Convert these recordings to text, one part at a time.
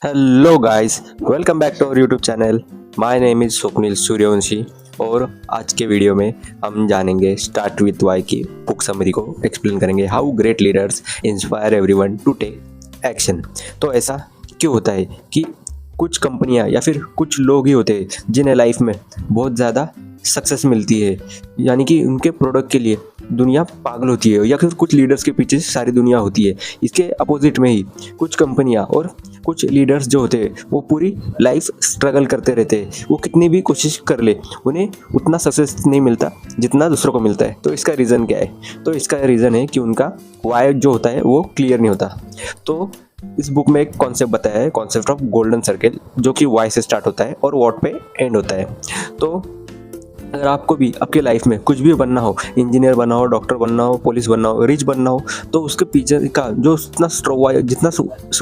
Hello guys, welcome back to our YouTube channel. My name is Swapnil Suryavanshi और आज के video में हम जानेंगे स्टार्ट विथ वाई की बुक समरी को एक्सप्लेन करेंगे। How great leaders inspire everyone to take action. तो ऐसा क्यों होता है कि कुछ कंपनियां या फिर कुछ लोग ही होते हैं जिन्हें लाइफ में बहुत ज़्यादा सक्सेस मिलती है, यानी कि उनके प्रोडक्ट के लिए दुनिया पागल होती है, या फिर कुछ लीडर्स के पीछे सारी दुनिया होती है। इसके अपोजिट में ही कुछ कंपनियां और कुछ लीडर्स जो होते हैं वो पूरी लाइफ स्ट्रगल करते रहते हैं। वो कितनी भी कोशिश कर ले उन्हें उतना सक्सेस नहीं मिलता जितना दूसरों को मिलता है। तो इसका रीज़न क्या है? तो इसका रीज़न है कि उनका वाई जो होता है वो क्लियर नहीं होता। तो इस बुक में एक कॉन्सेप्ट बताया है, कॉन्सेप्ट ऑफ गोल्डन सर्कल, जो कि वाई से स्टार्ट होता है और वॉट पे एंड होता है। तो अगर आपको भी आपके लाइफ में कुछ भी बनना हो, इंजीनियर बनना हो, डॉक्टर बनना हो, पुलिस बनना हो, रिच बनना हो, तो उसके पीछे का जो जितना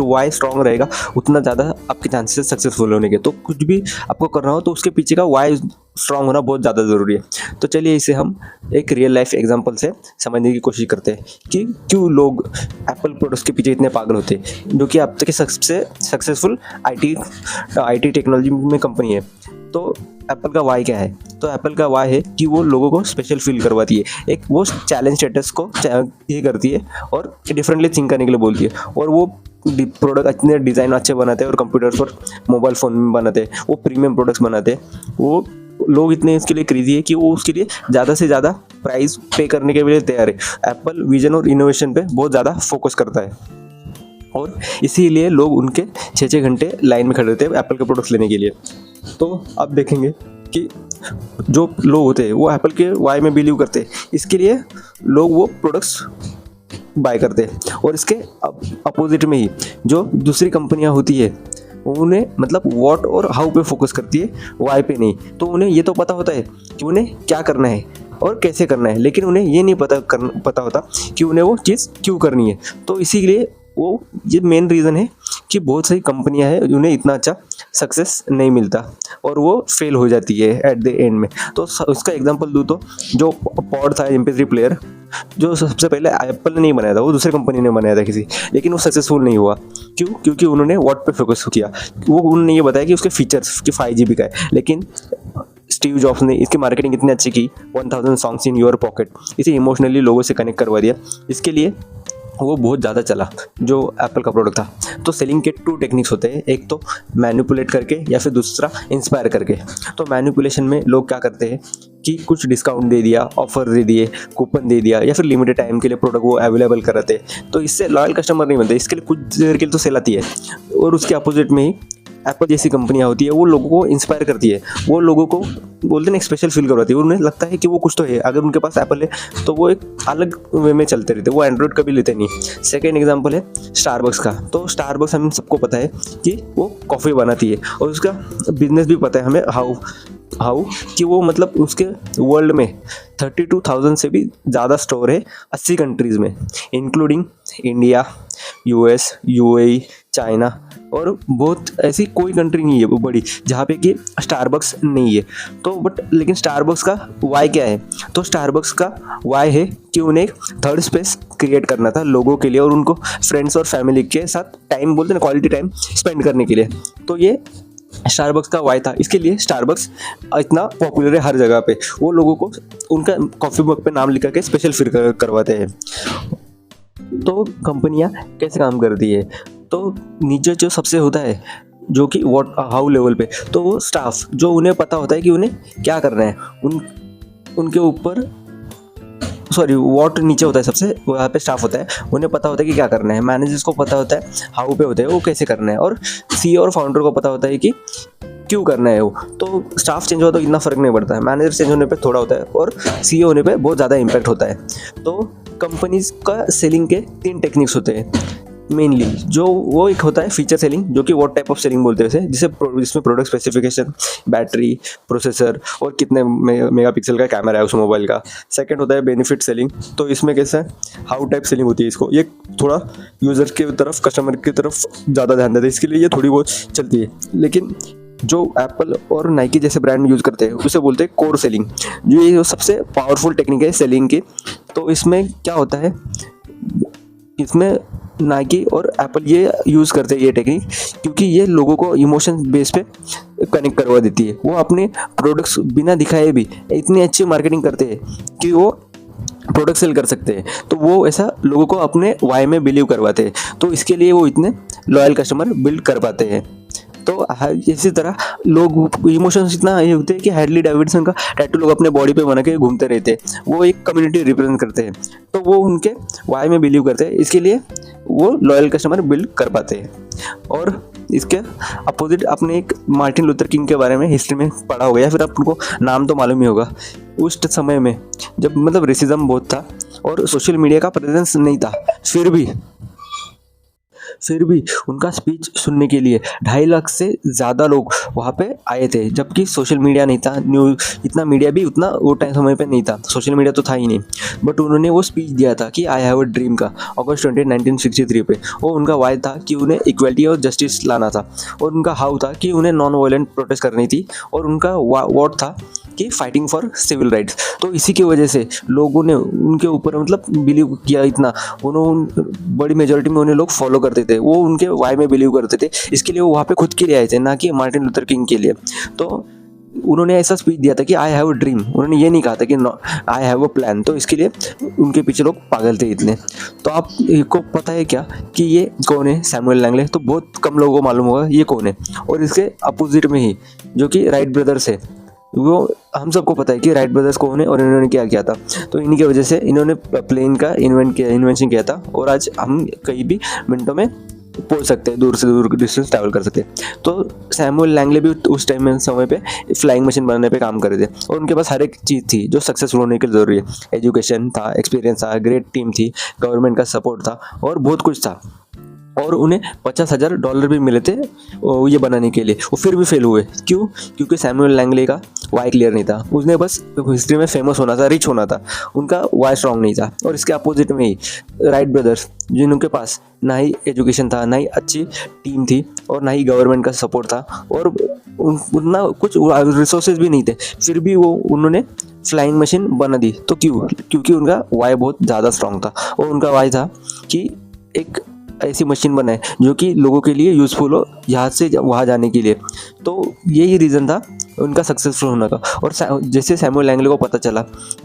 वाई स्ट्रॉन्ग रहेगा उतना ज़्यादा आपके चांसेस सक्सेसफुल होने के। तो कुछ भी आपको करना हो तो उसके पीछे का वाई स्ट्रॉन्ग होना बहुत ज़्यादा ज़रूरी है। तो चलिए इसे हम एक रियल लाइफ एग्जांपल से समझने की कोशिश करते हैं कि क्यों लोग एप्पल प्रोडक्ट्स के पीछे इतने पागल होते हैं, जो कि अब तक की सबसे सक्सेसफुल आईटी टेक्नोलॉजी में कंपनी है। तो एप्पल का वाई क्या है? तो एप्पल का वाई है कि वो लोगों को स्पेशल फील करवाती है, एक वो चैलेंज स्टेटस को ये करती है और डिफरेंटली थिंक करने के लिए बोलती है। और वो प्रोडक्ट इतने डिज़ाइन अच्छे बनाते हैं और कंप्यूटर्स और मोबाइल फ़ोन में बनाते हैं, वो प्रीमियम प्रोडक्ट्स बनाते हैं। वो लोग इतने इसके लिए क्रेजी है कि वो उसके लिए ज़्यादा से ज़्यादा प्राइस पे करने के लिए तैयार है। एप्पल विजन और इनोवेशन पे बहुत ज़्यादा फोकस करता है और इसीलिए लोग उनके 6-6 घंटे लाइन में खड़े रहते हैं एप्पल के प्रोडक्ट्स लेने के लिए। तो आप देखेंगे कि जो लोग होते हैं वो एप्पल के वाई में बिलीव करते हैं, इसके लिए लोग वो प्रोडक्ट्स बाय करते हैं। और इसके अपोजिट में ही जो दूसरी कंपनियां होती है उन्हें मतलब व्हाट और हाउ पे फोकस करती है, वाई पे नहीं। तो उन्हें ये तो पता होता है कि उन्हें क्या करना है और कैसे करना है, लेकिन उन्हें ये नहीं पता होता कि उन्हें वो चीज़ क्यों करनी है। तो इसीलिए वो ये मेन रीज़न है कि बहुत सारी कंपनियां हैं उन्हें इतना अच्छा सक्सेस नहीं मिलता और वो फेल हो जाती है एट द एंड में। तो उसका एग्जांपल दूँ तो जो पॉड था MP3 प्लेयर, जो सबसे पहले एप्पल ने नहीं बनाया था, वो दूसरी कंपनी ने बनाया था किसी, लेकिन वो सक्सेसफुल नहीं हुआ। क्यों? क्योंकि उन्होंने व्हाट पे फोकस किया। वो उन्होंने ये बताया कि उसके फीचर्स कि 5GB का है, लेकिन स्टीव जॉब्स ने इसकी मार्केटिंग इतनी अच्छी की, 1000 सॉन्ग्स इन योर पॉकेट, इसे इमोशनली लोगों से कनेक्ट करवा दिया। इसके लिए वो बहुत ज़्यादा चला जो एप्पल का प्रोडक्ट था। तो सेलिंग के 2 टेक्निक्स होते हैं, एक तो मैनिपुलेट करके या फिर दूसरा इंस्पायर करके। तो मैनिपुलेशन में लोग क्या करते हैं कि कुछ डिस्काउंट दे दिया, ऑफर दे दिए, कूपन दे दिया, या फिर लिमिटेड टाइम के लिए प्रोडक्ट वो अवेलेबल कराते हैं। तो इससे लॉयल कस्टमर नहीं बनते, इसके लिए कुछ देर के लिए तो सेल आती है। और उसके अपोजिट में ही एप्पल जैसी कंपनियां होती है, वो लोगों को इंस्पायर करती है, वो लोगों को बोलते हैं स्पेशल फील करवाती है। उन्हें लगता है कि वो कुछ तो है, अगर उनके पास एप्पल है तो वो एक अलग वे में चलते रहते, वो एंड्रॉइड कभी लेते नहीं। सेकेंड एग्जांपल है स्टारबक्स का। तो स्टारबक्स हम सबको पता है कि वो कॉफ़ी बनाती है और उसका बिजनेस भी पता है हमें हाउ कि वो मतलब उसके वर्ल्ड में 32,000 से भी ज़्यादा स्टोर है 80 कंट्रीज़ में, including India, US, UAE, China, और बहुत ऐसी कोई कंट्री नहीं है वो बड़ी जहाँ पे कि स्टारबक्स नहीं है। तो लेकिन स्टारबक्स का वाई क्या है? तो स्टारबक्स का वाई है कि उन्हें एक थर्ड स्पेस क्रिएट करना था लोगों के लिए और उनको फ्रेंड्स और फैमिली के साथ टाइम, बोलते हैं ना, क्वालिटी टाइम स्पेंड करने के लिए। तो ये स्टारबक्स का वाई था। इसके लिए स्टारबक्स इतना पॉपुलर है हर जगह पे, वो लोगों को उनका कॉफ़ी मग पे नाम लिखा के स्पेशल फील करवाते हैं। तो कंपनियां कैसे काम करती है? तो नीचे जो सबसे होता है जो कि व्हाट हाउ लेवल पे, तो वो स्टाफ जो उन्हें पता होता है कि उन्हें क्या करना है, उनके ऊपर व्हाट नीचे होता है सबसे, वहाँ पे स्टाफ होता है, उन्हें पता होता है कि क्या करना है। मैनेजर्स को पता होता है हाउ पे होता है वो कैसे करना है, और CEO और फाउंडर को पता होता है कि क्यों करना है वो। तो स्टाफ चेंज हुआ तो इतना फर्क नहीं पड़ता है, मैनेजर चेंज होने पे थोड़ा होता है और CEO होने पे बहुत ज़्यादा इम्पैक्ट होता है। तो कंपनीज का सेलिंग के 3 टेक्निक्स होते हैं मेनली। जो वो एक होता है फीचर सेलिंग, जो कि व्हाट टाइप ऑफ सेलिंग बोलते हैं उसे, जिसमें प्रोडक्ट स्पेसिफिकेशन, बैटरी, प्रोसेसर और कितने मेगापिक्सल का कैमरा है उस मोबाइल का। सेकंड होता है बेनिफिट सेलिंग, तो इसमें कैसा है हाउ टाइप सेलिंग होती है, इसको ये थोड़ा यूज़र की तरफ, कस्टमर की तरफ ज़्यादा ध्यान देते हैं, इसके लिए ये थोड़ी बहुत चलती है। लेकिन जो एप्पल और नाइकी जैसे ब्रांड यूज़ करते हैं उसे बोलते हैं कोर सेलिंग, जो ये सबसे पावरफुल टेक्निक है सेलिंग की। तो इसमें क्या होता है, इसमें नाइकी और एप्पल ये यूज़ करते हैं ये टेक्निक, क्योंकि ये लोगों को इमोशन बेस पे कनेक्ट करवा देती है। वो अपने प्रोडक्ट्स बिना दिखाए भी इतनी अच्छी मार्केटिंग करते हैं कि वो प्रोडक्ट सेल कर सकते हैं। तो वो ऐसा लोगों को अपने वाई में बिलीव करवाते हैं, तो इसके लिए वो इतने लॉयल कस्टमर बिल्ड कर पाते हैं। तो इसी तरह लोग इमोशंस इतना ये होते हैं कि हैर्ली डेविडसन का टैटू लोग अपने बॉडी पे बना के घूमते रहते हैं, वो एक कम्युनिटी रिप्रेजेंट करते हैं, तो वो उनके वाई में बिलीव करते हैं, इसके लिए वो लॉयल कस्टमर बिल्ड कर पाते हैं। और इसके अपोजिट आपने एक मार्टिन लूथर किंग के बारे में हिस्ट्री में पढ़ा होगा, या फिर आपको नाम तो मालूम ही होगा। उस समय में जब मतलब रेसिज्म बहुत था और सोशल मीडिया का प्रेजेंस नहीं था, फिर भी उनका स्पीच सुनने के लिए 2.5 लाख से ज़्यादा लोग वहाँ पे आए थे, जबकि सोशल मीडिया नहीं था, न्यूज़ इतना मीडिया भी उतना वो टाइम समय पे नहीं था, सोशल मीडिया तो था ही नहीं। बट उन्होंने वो स्पीच दिया था कि आई हैव अ ड्रीम का, अगस्त 20 1963 पे। वो उनका वाई था कि उन्हें इक्वलिटी और जस्टिस लाना था, और उनका हाउ था कि उन्हें नॉन वायलेंट प्रोटेस्ट करनी थी, और उनका वॉट था कि फाइटिंग फॉर सिविल राइट्स। तो इसी की वजह से लोगों ने उनके ऊपर मतलब बिलीव किया इतना, उन्होंने बड़ी मेजोरिटी में उन्हें लोग फॉलो करते थे, वो उनके वाई में बिलीव करते थे, इसके लिए वो वहाँ पे खुद के लिए आए थे, ना कि मार्टिन लूथर किंग के लिए। तो उन्होंने ऐसा स्पीच दिया था कि आई हैव अ ड्रीम, उन्होंने ये नहीं कहा था कि आई हैव अ प्लान। तो इसके लिए उनके पीछे लोग पागल थे इतने। तो आपको पता है क्या कि ये कौन है सैमुअल लैंगले? तो बहुत कम लोगों को मालूम होगा ये कौन है। और इसके अपोजिट में ही जो कि राइट ब्रदर्स है, वो हम सबको पता है कि राइट ब्रदर्स कौन है और इन्होंने क्या किया था। तो इन्हीं की वजह से इन्होंने प्लेन का इन्वेंशन किया था, और आज हम कहीं भी मिनटों में पहुंच सकते हैं, दूर से दूर डिस्टेंस ट्रैवल कर सकते हैं। तो सैमुअल लैंगले भी उस टाइम में समय पे फ्लाइंग मशीन बनाने पे काम कर रहे थे, और उनके पास हर एक चीज़ थी जो सक्सेसफुल होने के लिए ज़रूरी है। एजुकेशन था, एक्सपीरियंस था, ग्रेट टीम थी, गवर्नमेंट का सपोर्ट था, और बहुत कुछ था। और उन्हें $50,000 भी मिले थे ये बनाने के लिए। वो फिर भी फेल हुए, क्यों? क्योंकि सैमुअल लैंगले का वाई क्लियर नहीं था, उसने बस हिस्ट्री में फेमस होना था, रिच होना था, उनका वाई स्ट्रॉन्ग नहीं था। और इसके अपोजिट में ही राइट ब्रदर्स, जिनके पास ना ही एजुकेशन था, ना ही अच्छी टीम थी, और ना ही गवर्नमेंट का सपोर्ट था, और उतना कुछ रिसोर्सेज भी नहीं थे, फिर भी उन्होंने फ्लाइंग मशीन बना दी। तो क्यों? क्योंकि उनका वाई बहुत ज़्यादा स्ट्रॉन्ग था, और उनका वाई था कि एक ऐसी मशीन बनाए जो कि लोगों के लिए यूज़फुल हो, यहाँ से वहाँ जाने के लिए। तो यही रीज़न था उनका सक्सेसफुल होने का। और जैसे सैमुअल लैंगले को पता चला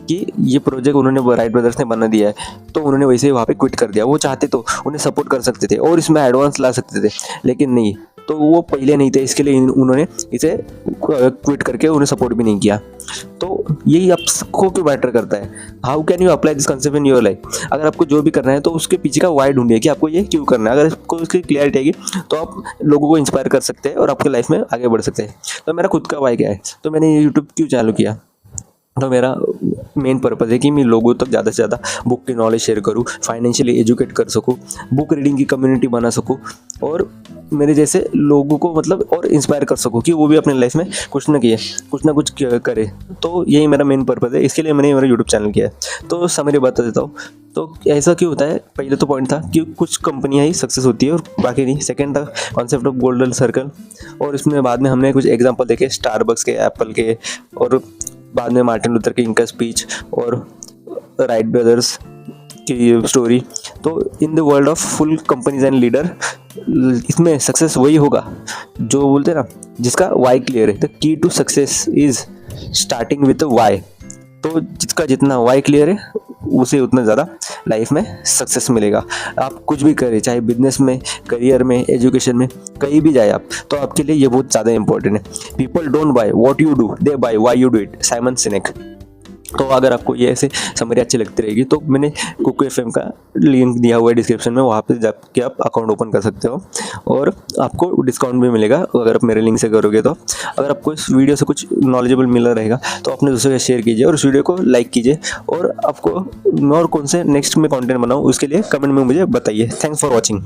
कि ये प्रोजेक्ट उन्होंने राइट ब्रदर्स ने बना दिया है, तो उन्होंने वैसे ही वहाँ पे क्विट कर दिया। वो चाहते तो उन्हें सपोर्ट कर सकते थे और इसमें एडवांस ला सकते थे, लेकिन नहीं, तो वो पहले नहीं थे, इसके लिए उन्होंने इसे क्विट करके उन्हें सपोर्ट भी नहीं किया। तो यही आपको क्यों मैटर करता है? How can you apply this concept in your life? अगर आपको जो भी करना है तो उसके पीछे का वाई ढूंढिए कि आपको ये क्यों करना है। अगर आपको उसकी क्लियरिटी आएगी तो आप लोगों को इंस्पायर कर सकते हैं और आपके लाइफ में आगे बढ़ सकते हैं। तो मेरा खुद का वाई क्या है? तो मैंने ये यूट्यूब क्यों चालू किया? तो मेरा मेन पर्पज़ है कि मैं लोगों तक ज़्यादा से ज़्यादा बुक की नॉलेज शेयर करूँ, फाइनेंशियली एजुकेट कर सकूँ, बुक रीडिंग की कम्युनिटी बना सकूँ, और मेरे जैसे लोगों को मतलब और इंस्पायर कर सकूँ कि वो भी अपने लाइफ में कुछ ना कुछ करे। तो यही मेरा मेन पर्पज़ है, इसके लिए मैंने मेरा यूट्यूब चैनल किया है। तो समरी बता देता हूँ। तो ऐसा क्यों होता है? पहले तो पॉइंट था कि कुछ कंपनियां ही सक्सेस होती है और बाकी नहीं। सेकंड था कॉन्सेप्ट ऑफ गोल्डन सर्कल, और इसमें बाद में हमने कुछ एग्जांपल देखे स्टारबक्स के, एप्पल के, और बाद में मार्टिन लूथर किंग का स्पीच और राइट ब्रदर्स की स्टोरी। तो in the world of full companies and leader, इसमें सक्सेस वही होगा जो बोलते हैं ना, जिसका वाई क्लियर है। The key to success is starting with why. तो जिसका जितना वाई क्लियर है उसे उतना ज़्यादा लाइफ में सक्सेस मिलेगा। आप कुछ भी करें, चाहे बिजनेस में, करियर में, एजुकेशन में, कहीं भी जाए आप, तो आपके लिए ये बहुत ज़्यादा इंपॉर्टेंट है। People don't buy what you do, they buy why you do it, Simon Sinek. तो अगर आपको ये ऐसे समरी अच्छी लगती रहेगी तो मैंने कुकू एफएम का लिंक दिया हुआ है डिस्क्रिप्शन में, वहाँ पे जाके आप अकाउंट ओपन कर सकते हो और आपको डिस्काउंट भी मिलेगा अगर आप मेरे लिंक से करोगे। तो अगर आपको इस वीडियो से कुछ नॉलेजेबल मिला रहेगा तो अपने दूसरों के शेयर कीजिए और इस वीडियो को लाइक कीजिए, और आपको और कौन से नेक्स्ट में कंटेंट बनाऊँ उसके लिए कमेंट में मुझे बताइए। Thanks for watching.